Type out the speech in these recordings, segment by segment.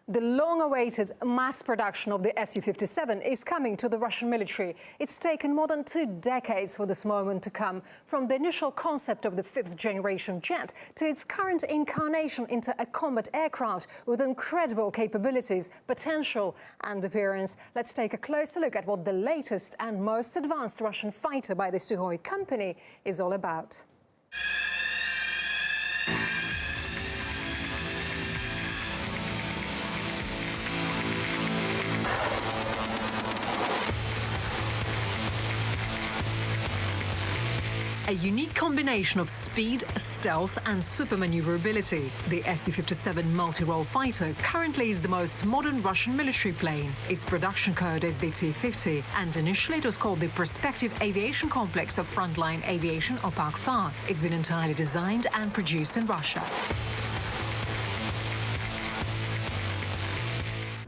The long-awaited mass production of the Su-57 is coming to the Russian military. It's taken more than 2 decades for this moment to come, from the initial concept of the 5th-generation jet to its current incarnation into a combat aircraft with incredible capabilities, potential and appearance. Let's take a closer look at what the latest and most advanced Russian fighter by the Sukhoi company is all about. A unique combination of speed, stealth and super maneuverability. The Su-57 multi-role fighter currently is the most modern Russian military plane. Its production code is the T-50, and initially it was called the Prospective Aviation Complex of Frontline Aviation, or PAK-FA. It's been entirely designed and produced in Russia.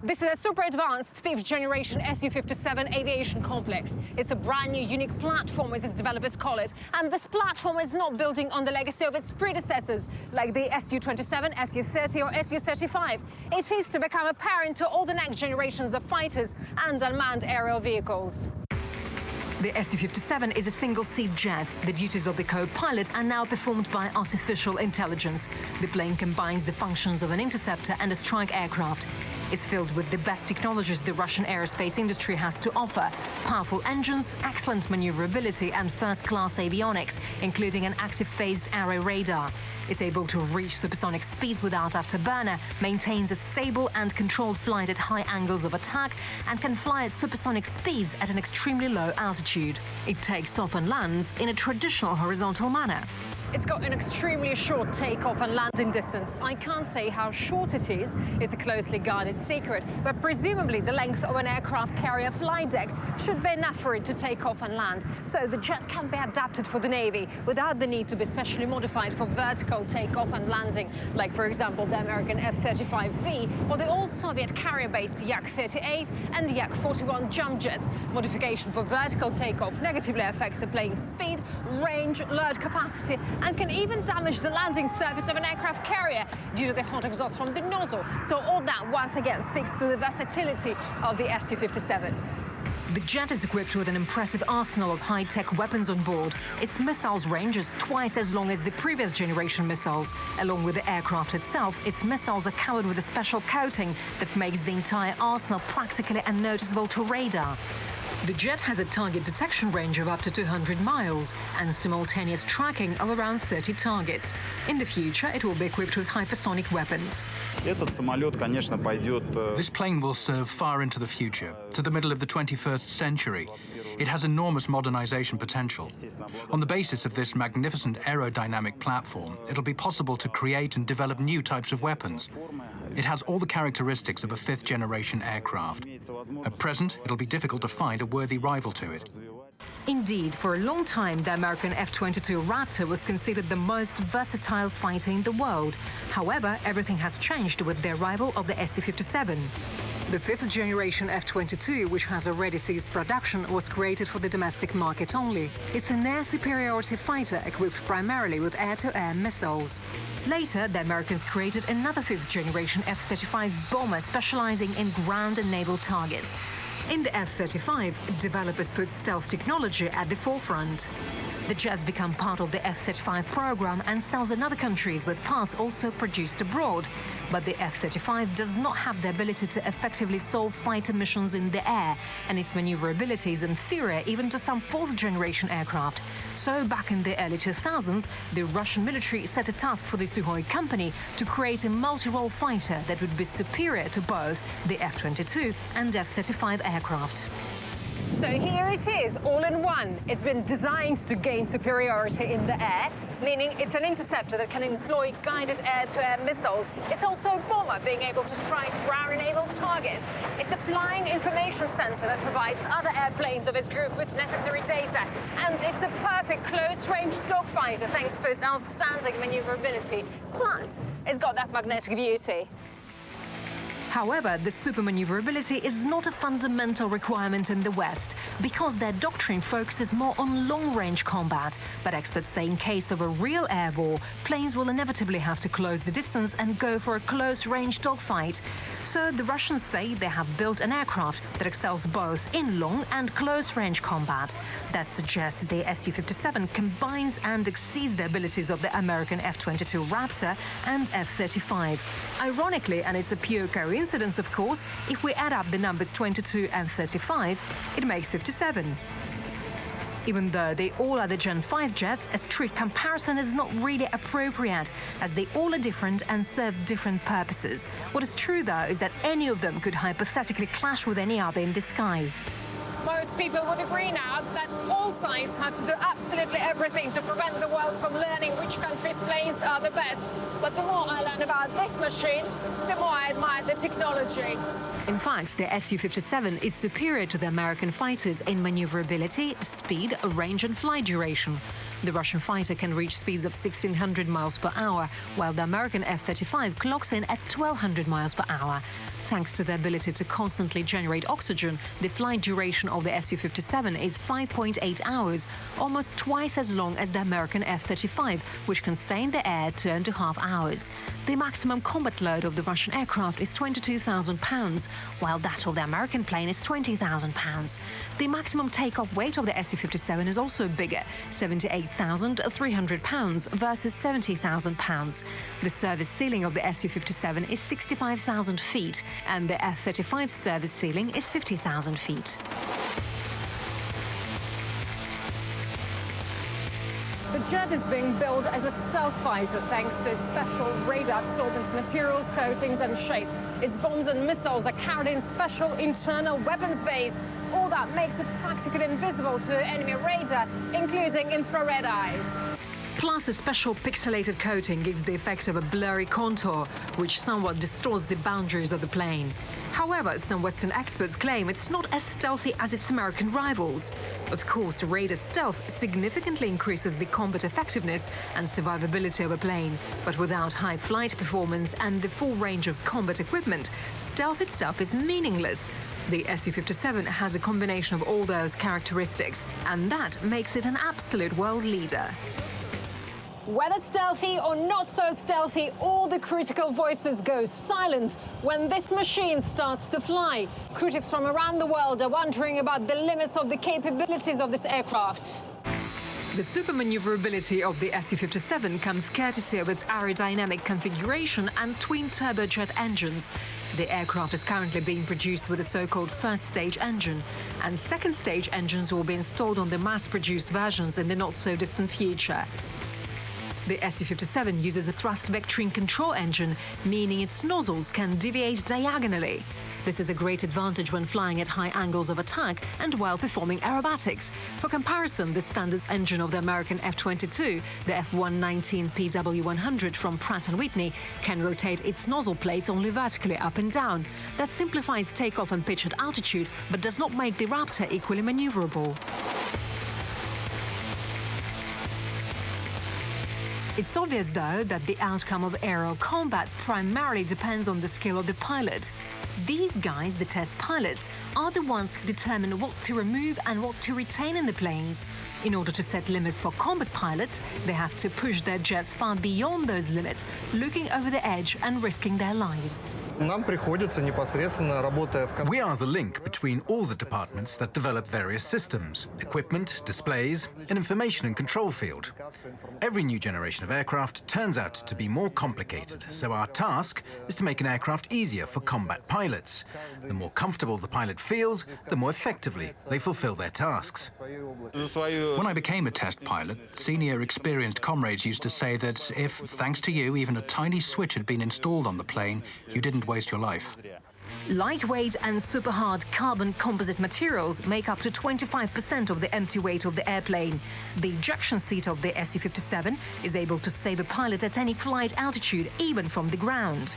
This is a super advanced 5th-generation Su-57 aviation complex. It's a brand new, unique platform, as its developers call it. And this platform is not building on the legacy of its predecessors, like the Su-27, Su-30 or Su-35. It is to become a parent to all the next generations of fighters and unmanned aerial vehicles. The Su-57 is a single-seat jet. The duties of the co-pilot are now performed by artificial intelligence. The plane combines the functions of an interceptor and a strike aircraft. It's filled with the best technologies the Russian aerospace industry has to offer. Powerful engines, excellent maneuverability and first-class avionics, including an active phased array radar. It's able to reach supersonic speeds without afterburner, maintains a stable and controlled flight at high angles of attack, and can fly at supersonic speeds at an extremely low altitude. It takes off and lands in a traditional horizontal manner. It's got an extremely short takeoff and landing distance. I can't say how short it is. It's a closely guarded secret, but presumably the length of an aircraft carrier flight deck should be enough for it to take off and land. So the jet can be adapted for the Navy without the need to be specially modified for vertical takeoff and landing, like, for example, the American F-35B or the old Soviet carrier-based Yak-38 and Yak-41 jump jets. Modification for vertical takeoff negatively affects the plane's speed, range, load capacity, and can even damage the landing surface of an aircraft carrier due to the hot exhaust from the nozzle. So all that, once again, speaks to the versatility of the Su-57. The jet is equipped with an impressive arsenal of high-tech weapons on board. Its missiles range is twice as long as the previous generation missiles. Along with the aircraft itself, its missiles are covered with a special coating that makes the entire arsenal practically unnoticeable to radar. The jet has a target detection range of up to 200 miles and simultaneous tracking of around 30 targets. In the future, it will be equipped with hypersonic weapons. This plane will serve far into the future, to the middle of the 21st century. It has enormous modernization potential. On the basis of this magnificent aerodynamic platform, it'll be possible to create and develop new types of weapons. It has all the characteristics of a 5th-generation aircraft. At present, it'll be difficult to find a worthy rival to it. Indeed, for a long time, the American F-22 Raptor was considered the most versatile fighter in the world. However, everything has changed with the arrival of the Su-57. The 5th-generation F-22, which has already ceased production, was created for the domestic market only. It's an air superiority fighter equipped primarily with air-to-air missiles. Later, the Americans created another 5th-generation F-35 bomber specializing in ground and naval targets. In the F-35, developers put stealth technology at the forefront. The jet's become part of the F-35 program and sells in other countries, with parts also produced abroad. But the F-35 does not have the ability to effectively solve fighter missions in the air, and its maneuverability is inferior even to some 4th-generation aircraft. So back in the early 2000s, the Russian military set a task for the Sukhoi company to create a multi-role fighter that would be superior to both the F-22 and F-35 aircraft. So here it is, all in one. It's been designed to gain superiority in the air, meaning it's an interceptor that can employ guided air-to-air missiles. It's also a bomber, being able to strike ground and naval targets. It's a flying information center that provides other airplanes of its group with necessary data. And it's a perfect close-range dogfighter thanks to its outstanding maneuverability. Plus, it's got that magnetic beauty. However, the supermaneuverability is not a fundamental requirement in the West, because their doctrine focuses more on long-range combat. But experts say in case of a real air war, planes will inevitably have to close the distance and go for a close-range dogfight. So the Russians say they have built an aircraft that excels both in long and close-range combat. That suggests the Su-57 combines and exceeds the abilities of the American F-22 Raptor and F-35. Ironically, and it's a pure coincidence of course, if we add up the numbers 22 and 35, it makes 57. Even though they all are the Gen 5 jets, a strict comparison is not really appropriate, as they all are different and serve different purposes. What is true, though, is that any of them could hypothetically clash with any other in the sky. Most people would agree now that all sides have to do absolutely everything to prevent the world from learning which country's planes are the best. But the more I learn about this machine, the more I admire the technology. In fact, the Su-57 is superior to the American fighters in maneuverability, speed, range and flight duration. The Russian fighter can reach speeds of 1,600 miles per hour, while the American F-35 clocks in at 1,200 miles per hour. Thanks to the ability to constantly generate oxygen, the flight duration of the Su-57 is 5.8 hours, almost twice as long as the American F-35, which can stay in the air 2.5 hours. The maximum combat load of the Russian aircraft is 22,000 pounds, while that of the American plane is 20,000 pounds. The maximum takeoff weight of the Su-57 is also bigger, 78,300 pounds versus 70,000 pounds. The service ceiling of the Su-57 is 65,000 feet, and the F-35 service ceiling is 50,000 feet. The jet is being built as a stealth fighter thanks to its special radar-absorbent materials, coatings and shape. Its bombs and missiles are carried in special internal weapons bays. All that makes it practically invisible to enemy radar, including infrared eyes. Plus, a special pixelated coating gives the effect of a blurry contour, which somewhat distorts the boundaries of the plane. However, some Western experts claim it's not as stealthy as its American rivals. Of course, radar stealth significantly increases the combat effectiveness and survivability of a plane. But without high flight performance and the full range of combat equipment, stealth itself is meaningless. The Su-57 has a combination of all those characteristics, and that makes it an absolute world leader. Whether stealthy or not so stealthy, all the critical voices go silent when this machine starts to fly. Critics from around the world are wondering about the limits of the capabilities of this aircraft. The supermaneuverability of the Su-57 comes courtesy of its aerodynamic configuration and twin turbojet engines. The aircraft is currently being produced with a so-called first-stage engine, and second-stage engines will be installed on the mass-produced versions in the not-so-distant future. The Su-57 uses a thrust vectoring control engine, meaning its nozzles can deviate diagonally. This is a great advantage when flying at high angles of attack and while performing aerobatics. For comparison, the standard engine of the American F-22, the F-119 PW100 from Pratt & Whitney, can rotate its nozzle plates only vertically up and down. That simplifies takeoff and pitch at altitude, but does not make the Raptor equally maneuverable. It's obvious, though, that the outcome of aerial combat primarily depends on the skill of the pilot. These guys, the test pilots, are the ones who determine what to remove and what to retain in the planes. In order to set limits for combat pilots, they have to push their jets far beyond those limits, looking over the edge and risking their lives. We are the link between all the departments that develop various systems, equipment, displays, an information and control field. Every new generation of aircraft turns out to be more complicated, so our task is to make an aircraft easier for combat pilots. The more comfortable the pilot feels, the more effectively they fulfill their tasks. When I became a test pilot, senior experienced comrades used to say that if, thanks to you, even a tiny switch had been installed on the plane, you didn't waste your life. Lightweight and super hard carbon composite materials make up to 25% of the empty weight of the airplane. The ejection seat of the Su-57 is able to save a pilot at any flight altitude, even from the ground.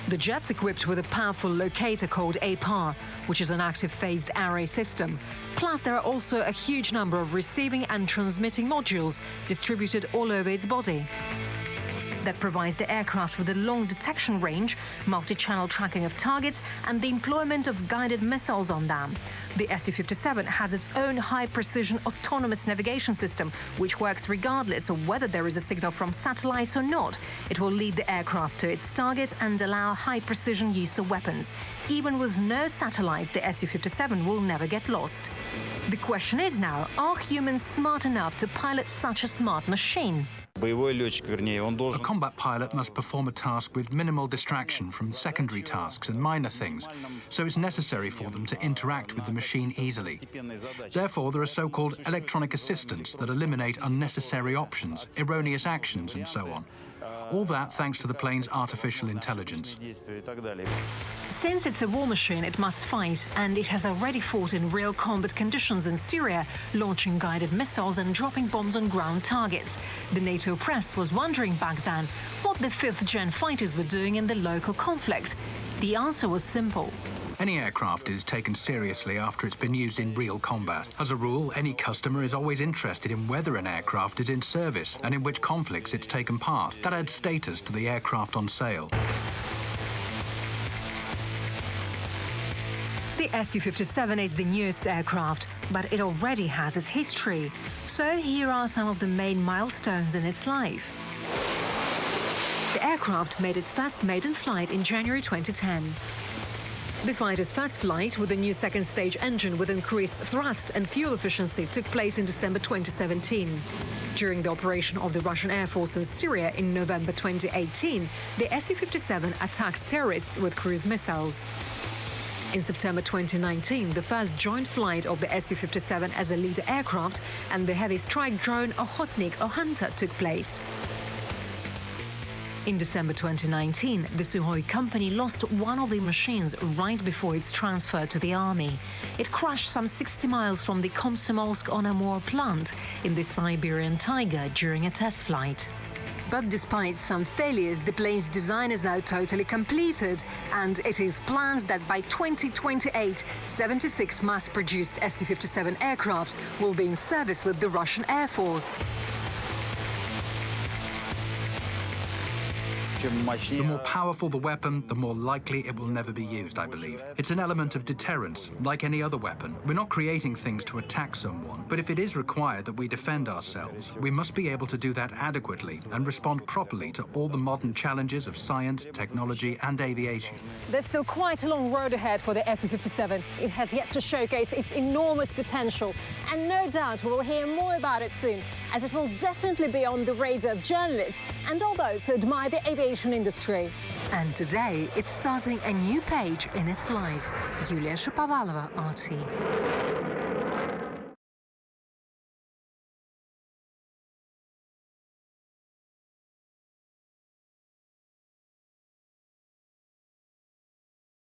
The jet's equipped with a powerful locator called APAR, which is an active phased array system. Plus, there are also a huge number of receiving and transmitting modules distributed all over its body. that provides the aircraft with a long detection range, multi-channel tracking of targets, and the employment of guided missiles on them. The Su-57 has its own high-precision autonomous navigation system, which works regardless of whether there is a signal from satellites or not. It will lead the aircraft to its target and allow high-precision use of weapons. Even with no satellites, the Su-57 will never get lost. The question is now, are humans smart enough to pilot such a smart machine? A combat pilot must perform a task with minimal distraction from secondary tasks and minor things, so it's necessary for them to interact with the machine easily. Therefore, there are so-called electronic assistants that eliminate unnecessary options, erroneous actions, and so on. All that thanks to the plane's artificial intelligence. Since it's a war machine, it must fight, and it has already fought in real combat conditions in Syria, launching guided missiles and dropping bombs on ground targets. The NATO press was wondering back then what the fifth-gen fighters were doing in the local conflict. The answer was simple. Any aircraft is taken seriously after it's been used in real combat. As a rule, any customer is always interested in whether an aircraft is in service and in which conflicts it's taken part. That adds status to the aircraft on sale. The Su-57 is the newest aircraft, but it already has its history. So here are some of the main milestones in its life. The aircraft made its first maiden flight in January 2010. The fighter's first flight with a new second-stage engine with increased thrust and fuel efficiency took place in December 2017. During the operation of the Russian Air Force in Syria in November 2018, the Su-57 attacked terrorists with cruise missiles. In September 2019, the first joint flight of the Su-57 as a leader aircraft and the heavy strike drone Ochotnik or Hunter took place. In December 2019, the Sukhoi company lost one of the machines right before its transfer to the army. It crashed some 60 miles from the Komsomolsk-on-Amur plant in the Siberian taiga during a test flight. But despite some failures, the plane's design is now totally completed, and it is planned that by 2028, 76 mass-produced Su-57 aircraft will be in service with the Russian Air Force. The more powerful the weapon, the more likely it will never be used, I believe. It's an element of deterrence, like any other weapon. We're not creating things to attack someone, but if it is required that we defend ourselves, we must be able to do that adequately and respond properly to all the modern challenges of science, technology, and aviation. There's still quite a long road ahead for the Su-57. It has yet to showcase its enormous potential, and no doubt we will hear more about it soon, as it will definitely be on the radar of journalists and all those who admire the aviation industry. And today, it's starting a new page in its life. Yulia Shapovalova, RT.